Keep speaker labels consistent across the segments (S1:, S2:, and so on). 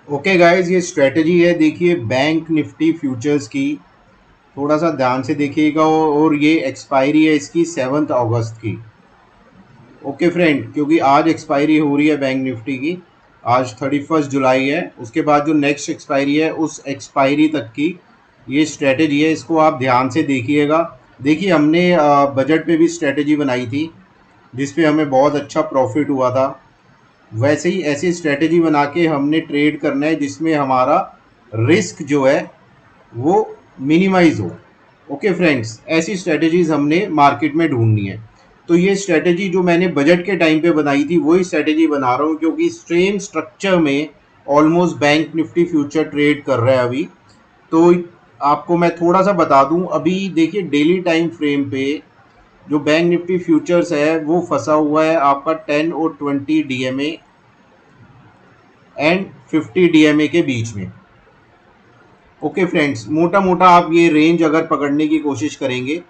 S1: Okay guys, ये strategy है। देखिए बैंक निफ्टी फ्यूचर्स की, थोड़ा सा ध्यान से देखिएगा। और ये एक्सपायरी है इसकी 7 अगस्त की। ओके फ्रेंड, क्योंकि आज एक्सपायरी हो रही है बैंक निफ्टी की। आज 31 जुलाई है। उसके बाद जो नेक्स्ट एक्सपायरी है उस एक्सपायरी तक की ये स्ट्रेटजी है। इसको आप ध्यान से देखिएगा। देखिए हमने बजट पे भी स्ट्रेटजी बनाई थी जिस पे हमें बहुत अच्छा प्रॉफिट हुआ था। वैसे ही ऐसी स्ट्रेटजी बना के हमने ट्रेड करना है जिसमें हमारा रिस्क जो है वो मिनिमाइज हो। ओके फ्रेंड्स, ऐसी स्ट्रेटजीज हमने मार्केट में ढूंढनी है। तो ये स्ट्रेटजी जो मैंने बजट के टाइम पे बनाई थी वही स्ट्रेटजी बना रहा हूँ, क्योंकि सेम स्ट्रक्चर में almost bank Nifty future trade कर रहा है अभी। तो आपको मैं थोड़ा सा बता दूं। अभी देखिए डेली टाइम फ्रेम पे जो बैंक निफ्टी फ्यूचर्स है वो फंसा हुआ है आपका 10 और 20 DMA एंड 50 DMA के बीच में। ओके फ्रेंड्स, मोटा मोटा आप ये रेंज अगर पकड़ने की कोशिश करेंगे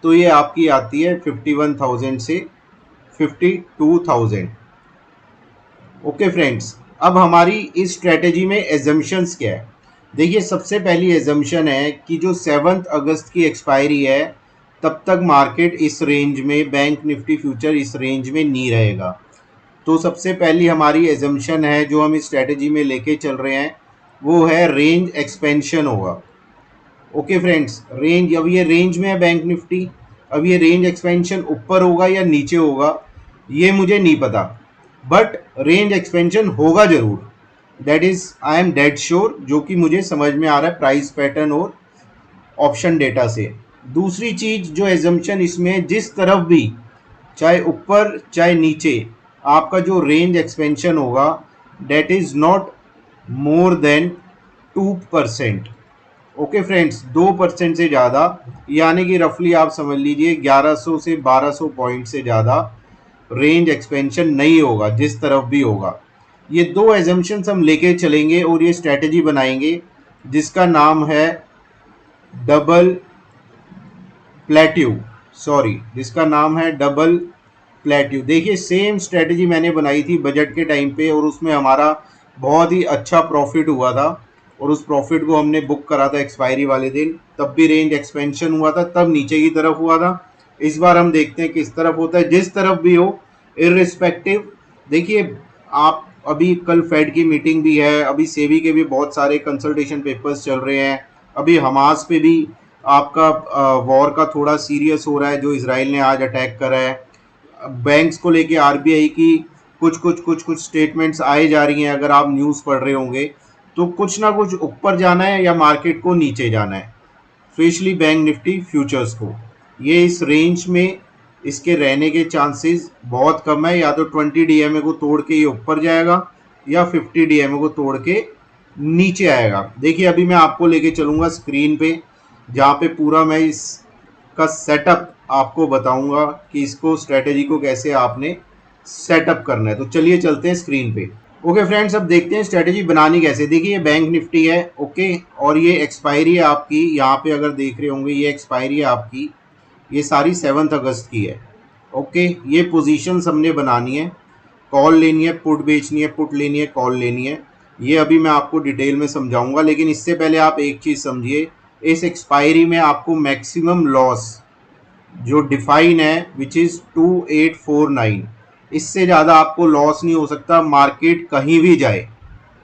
S1: तो ये आपकी आती है 51,000 से 52,000। ओके फ्रेंड्स, अब हमारी इस स्ट्रेटजी में एजम्पशंस क्या है। देखिए सबसे पहली एजम्पशन है कि जो 7 अगस्त की एक्सपायरी है तब तक मार्केट इस रेंज में, बैंक निफ्टी फ्यूचर इस रेंज में नहीं रहेगा। तो सबसे पहली हमारी एजम्पशन है जो हम इस स्ट्रेटजी में लेके चल रहे हैं वो है रेंज एक्सपेंशन होगा। ओके फ्रेंड्स, रेंज, अब ये रेंज में है बैंक निफ्टी। अब ये रेंज एक्सपेंशन ऊपर होगा या नीचे होगा ये मुझे नहीं पता, बट रेंज एक्सपेंशन होगा जरूर। That is I am dead sure, जो कि मुझे समझ में आ रहा है प्राइस पैटर्न और ऑप्शन डेटा से। दूसरी चीज जो एजम्पशन इसमें है, जिस तरफ भी चाहे ऊपर चाहे नीचे आपका जो रेंज एक्सपेंशन होगा that is not more than 2%। Okay friends, 2% से ज़्यादा, यानी कि रफली आप समझ लीजिए 1100 से 1200 पॉइंट से ज़्यादा रेंज एक्सपेंशन नहीं होगा जिस तरफ भी होगा। ये दो एजम्पशंस हम लेके चलेंगे और ये स्ट्रेटजी बनाएंगे जिसका नाम है डबल प्लेट्यू, सॉरी, जिसका नाम है डबल प्लेट्यू। देखिए सेम स्ट्रेटजी मैंने बनाई थी बजट के टाइम पे और उसमें हमारा बहुत ही अच्छा प्रॉफिट हुआ था। और उस प्रॉफिट को हमने बुक करा था एक्सपायरी वाले दिन। तब भी रेंज एक्सपेंशन हुआ था, तब नीचे की तरफ हुआ था। इस बार हम देखते हैं किस तरफ होता है। जिस तरफ भी हो, इररिस्पेक्टिव। देखिए आप, अभी कल फेड की मीटिंग भी है, अभी सेबी के भी बहुत सारे कंसल्टेशन पेपर्स चल रहे हैं। अभी हमास पे भी आपका वॉर का थोड़ा सीरियस हो रहा है जो इसराइल ने आज अटैक करा है। बैंक्स को लेके आरबीआई की कुछ स्टेटमेंट्स आए जा रही हैं। अगर आप न्यूज़ पढ़ रहे होंगे तो कुछ ना कुछ ऊपर जाना है या मार्केट को नीचे जाना है, स्पेशली बैंक निफ्टी फ्यूचर्स को। ये इस रेंज में इसके रहने के चांसेस बहुत कम है। या तो 20 DMA को तोड़ के ये ऊपर जाएगा या 50 DMA को तोड़ के नीचे आएगा। देखिए अभी मैं आपको लेके चलूँगा स्क्रीन पे जहाँ पे पूरा मैं इसका सेटअप आपको बताऊंगा कि इसको, स्ट्रेटजी को कैसे आपने सेटअप करना है। तो चलिए चलते हैं स्क्रीन पे। ओके फ्रेंड्स, अब देखते हैं स्ट्रेटजी बनानी कैसे। देखिए ये बैंक निफ्टी है, ओके, और ये एक्सपायरी है आपकी। यहाँ पे अगर देख रहे होंगे ये एक्सपायरी है आपकी, ये सारी 7 अगस्त की है। ओके, ये पोजीशंस हमने बनानी है, कॉल लेनी है, पुट बेचनी है, पुट लेनी है, कॉल लेनी है। ये अभी मैं आपको डिटेल में समझाऊंगा, लेकिन इससे पहले आप एक चीज़ समझिए। इस एक्सपायरी में आपको मैक्सिमम लॉस जो डिफाइन है विच इज़ 2849, इससे ज़्यादा आपको लॉस नहीं हो सकता मार्केट कहीं भी जाए।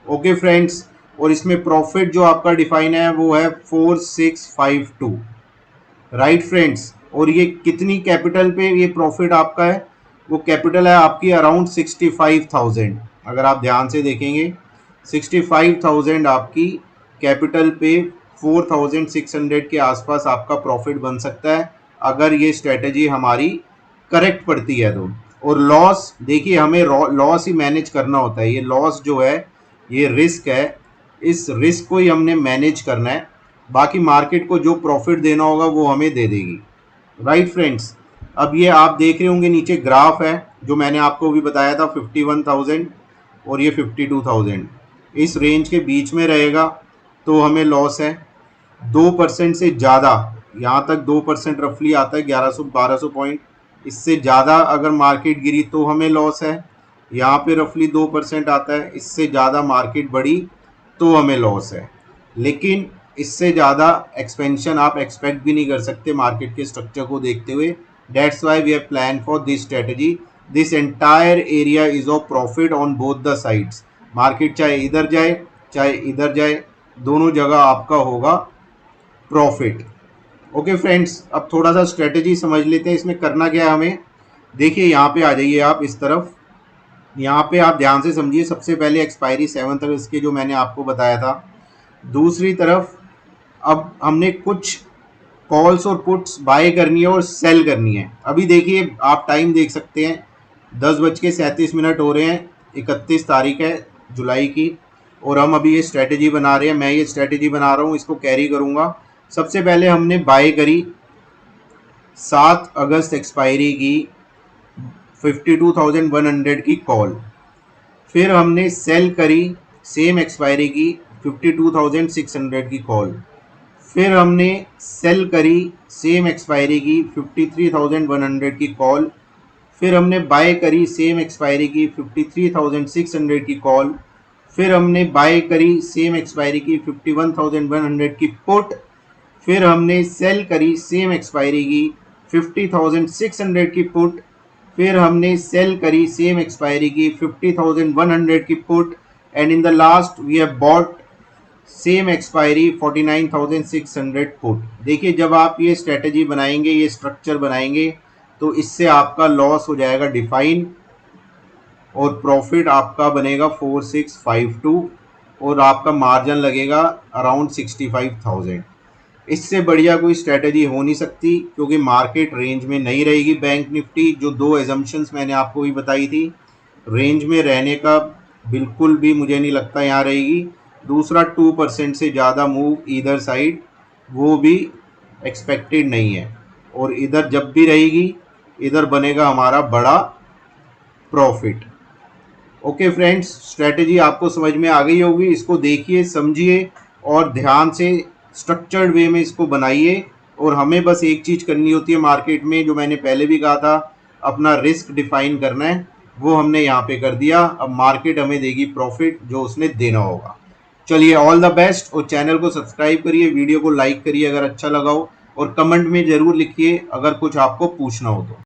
S1: ओके फ्रेंड्स, और इसमें प्रॉफिट जो आपका डिफाइन है वो है 4652। राइट फ्रेंड्स, और ये कितनी कैपिटल पे ये प्रॉफिट आपका है, वो कैपिटल है आपकी अराउंड 65,000। अगर आप ध्यान से देखेंगे 65,000 आपकी कैपिटल पे 4,600 के आसपास आपका प्रॉफिट बन सकता है अगर ये स्ट्रेटजी हमारी करेक्ट पड़ती है तो। और लॉस, देखिए हमें लॉस ही मैनेज करना होता है। ये लॉस जो है ये रिस्क है, इस रिस्क को ही हमने मैनेज करना है। बाकी मार्केट को जो प्रॉफिट देना होगा वो हमें दे देगी। राइट फ्रेंड्स, अब ये आप देख रहे होंगे नीचे ग्राफ है जो मैंने आपको भी बताया था, 51,000 और ये 52,000 इस रेंज के बीच में रहेगा तो हमें लॉस है। 2% से ज़्यादा, यहाँ तक 2% रफली आता है, 1100-1200 पॉइंट। इससे ज़्यादा अगर मार्केट गिरी तो हमें लॉस है। यहाँ पे रफली 2% आता है, इससे ज़्यादा मार्केट बढ़ी तो हमें लॉस है, लेकिन इससे ज़्यादा एक्सपेंशन आप एक्सपेक्ट भी नहीं कर सकते मार्केट के स्ट्रक्चर को देखते हुए। That's why we have plan for this strategy. This entire area is of profit on both the sides. Market चाहे इधर जाए चाहे इधर जाए, दोनों जगह आपका होगा प्रॉफिट। ओके फ्रेंड्स, अब थोड़ा सा स्ट्रेटजी समझ लेते हैं इसमें करना क्या है हमें। देखिए यहाँ पे आ जाइए आप इस तरफ। यहाँ पे आप ध्यान से समझिए, सबसे पहले एक्सपायरी 7 अगस्त की जो मैंने आपको बताया था। दूसरी तरफ अब हमने कुछ कॉल्स और पुट्स बाय करनी है और सेल करनी है। अभी देखिए आप टाइम देख सकते हैं, 10:37 हो रहे हैं, 31 तारीख है जुलाई की, और हम अभी ये स्ट्रेटजी बना रहे हैं। मैं ये स्ट्रेटजी बना रहा हूँ, इसको कैरी करूँगा। सबसे पहले हमने बाय करी 7 अगस्त एक्सपायरी की 52,100 की कॉल। फिर हमने सेल करी सेम एक्सपायरी की 52,600 की कॉल। फिर हमने सेल करी सेम एक्सपायरी की 53,100 की कॉल। फिर हमने बाय करी सेम एक्सपायरी की 53,600 की कॉल। फिर हमने बाय करी सेम एक्सपायरी की 51,100 की पुट। फिर हमने सेल करी सेम एक्सपायरी की 50,600 की पुट। फिर हमने सेल करी सेम एक्सपायरी की 50,100 की put, and in the last we have bought same expiry 49,600 put. देखिए जब आप ये स्ट्रेटजी बनाएंगे, ये स्ट्रक्चर बनाएंगे, तो इससे आपका लॉस हो जाएगा डिफाइन और प्रॉफिट आपका बनेगा 4652 और आपका मार्जिन लगेगा अराउंड 65,000। इससे बढ़िया कोई स्ट्रेटजी हो नहीं सकती, क्योंकि मार्केट रेंज में नहीं रहेगी। बैंक निफ्टी जो 2 एजम्पशंस मैंने आपको भी बताई थी, रेंज में रहने का बिल्कुल भी मुझे नहीं लगता यहाँ रहेगी। दूसरा 2% से ज़्यादा मूव इधर साइड वो भी एक्सपेक्टेड नहीं है, और इधर जब भी रहेगी इधर बनेगा हमारा बड़ा प्रॉफिट। ओके फ्रेंड्स, स्ट्रेटजी आपको समझ में आ गई होगी। इसको देखिए, समझिए और ध्यान से स्ट्रक्चर्ड वे में इसको बनाइए। और हमें बस एक चीज़ करनी होती है मार्केट में, जो मैंने पहले भी कहा था, अपना रिस्क डिफाइन करना है। वो हमने यहाँ पे कर दिया। अब मार्केट हमें देगी प्रॉफिट जो उसने देना होगा। चलिए, ऑल द बेस्ट, और चैनल को सब्सक्राइब करिए, वीडियो को लाइक करिए अगर अच्छा लगा हो, और कमेंट में ज़रूर लिखिए अगर कुछ आपको पूछना हो तो।